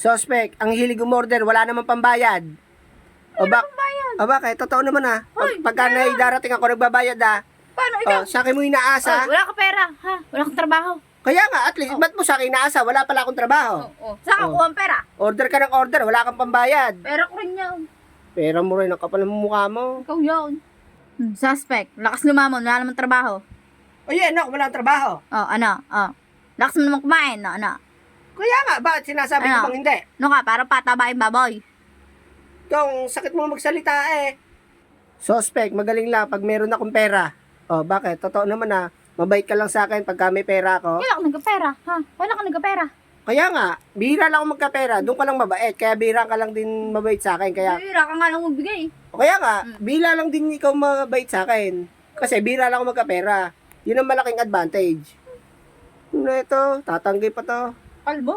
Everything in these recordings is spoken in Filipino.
Suspect, ang hilig umorder, wala namang pambayad. O Wala akong bayad. bakit? Totoo naman Hoy, Pagka na darating ako, nagbabayad Paano ikaw? Sa akin mo inaasa. Wala ka pera, ha? Wala kang trabaho. Kaya nga, at least, ba't mo sa akin inaasa? Wala pala akong trabaho. Saan ka kuha ang pera? Order ka ng order, wala kang pambayad. Pera ko rin yan. Pera mo rin, ang kapal ng mukha mo. Ikaw yun. Suspect, lakas lumamon, wala namang trabaho. O yan, no, wala kang trabaho. Lakas mo naman kumain, ano. Kaya nga, bakit sinasabi ko Ano? bang hindi? No ka, para patabain baboy. Ikaw, ang sakit mo magsalita eh. Suspect, magaling lang pag meron akong pera. O, bakit? Totoo naman mabait ka lang sa akin pagka may pera ako. Wala ka nagkapera, ha? Wala ka nagkapera. Kaya nga, bihira lang ako magkapera, doon ka lang mabait. Kaya bihira ka lang din mabait sa akin. Kaya, Bira ka nga lang magbigay. o kaya nga, bihira lang din ikaw mabait sa akin. Kasi bihira lang ako magkapera. Yun ang malaking advantage. Ano ito? Tatanggi pa to. Kalbo.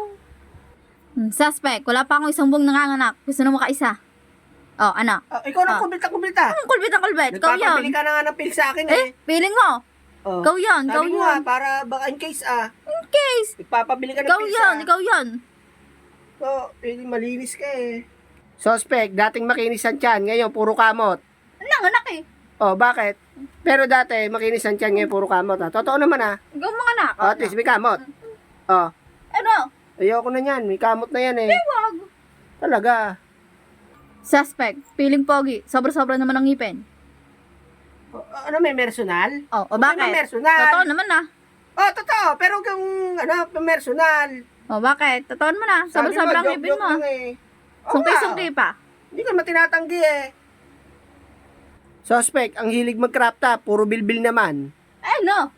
Suspect, wala pa akong isang buong nanganganak. Gusto na mo ka-isa. Ano? Ikaw na kumbita. Ang kulbit. Ikaw yun. Nagpapabili ka na nga ng pill sa akin eh. Feeling mo. Ikaw yun, ikaw Sabi mo yun. para baka in case In case. nagpapabili ka ng Ikaw pill yun, ikaw yun. So, malinis ka eh. Suspect, dating makinis ang tiyan, ngayon puro kamot. Nanganak eh. Bakit? Pero dati, makinis ang tiyan, ngayon puro kamot Totoo naman Ikaw mga anak. At least may kamot. Ano? Ayoko na yan, may kamot na yan eh. Wag. Talaga. Suspect, feeling pogi. Sobra-sobra naman ang ngipin. Ano, may personal? Bakit? May personal. Totoo naman na. Totoo. Pero kung, personal. Bakit? Totoo naman na. Sobra-sobra ang ngipin mo. Sungki-sungki pa. Hindi ka matinatanggi eh. Suspect, ang hilig mag-crop top, puro bilbil naman. No.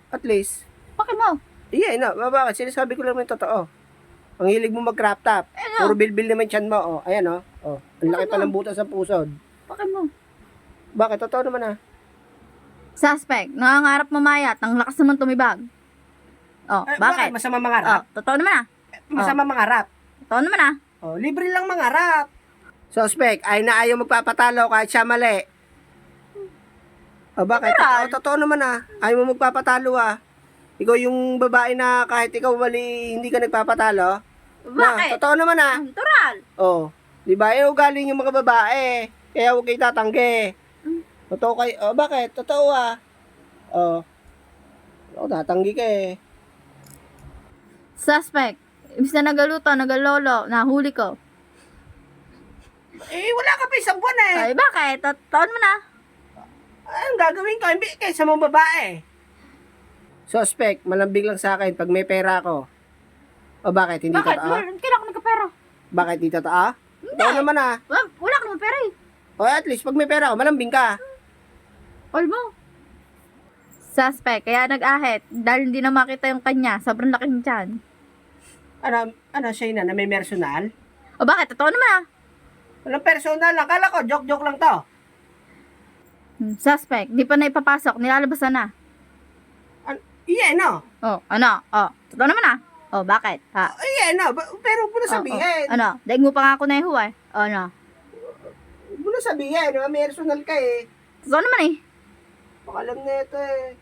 At least. Bakit mo? Bakit? Sinasabi ko lang yung totoo. Ang hilig mo mag-crop top, Ano? puro bilbil naman tiyan mo. Ayan ang laki pa ng butas sa pusod. Bakit mo? Bakit? Totoo naman Suspect, nangangarap mamayat. Ang lakas naman tumibag. Bakit? Masama mangarap? Totoo naman na. Masama mangarap? Totoo naman na. Libre lang mangarap. Suspect, ayaw magpapatalo kahit siya mali. Bakit? Natural. Totoo naman ayaw mo magpapatalo Ikaw yung babae na kahit ikaw mali, hindi ka nagpapatalo. Bakit? Totoo naman Natural. Di ba? Ugali yung mga babae. Kaya huwag kayo tatanggi. Totoo kayo. Bakit? Totoo tatanggi ka eh. Suspect, imbis na nagaluto, nagalolo, nahuli ko. Wala ka pa isang buwan eh. Bakit? Totoo naman na. Anong gagawin ko? Kaysa mong babae. Suspect, malambing lang sa akin pag may pera ako. Bakit? Hindi Bakit? totoo? Kailan ko nagkapera? Bakit hindi totoo? Totoo naman Wala ka naman pera eh. At least, pag may pera ako, malambing ka. All mo. Suspect, kaya nag-ahit. Dahil hindi na makita yung kanya. Sobrang laki ng tiyan. Siya na may personal? Bakit? Totoo naman ah. Walang personal. Akala ko, joke-joke lang to. Suspect, di pa na ipapasok. Nilalabasan na. No? Totoo naman ah. Bakit? Ha? No. Pero huwag mo na sabihin. Daig mo pa nga ako na ihuwa eh. Huwag mo na sabihin. May personal ka eh. Totoo naman eh. Baka alam na ito eh.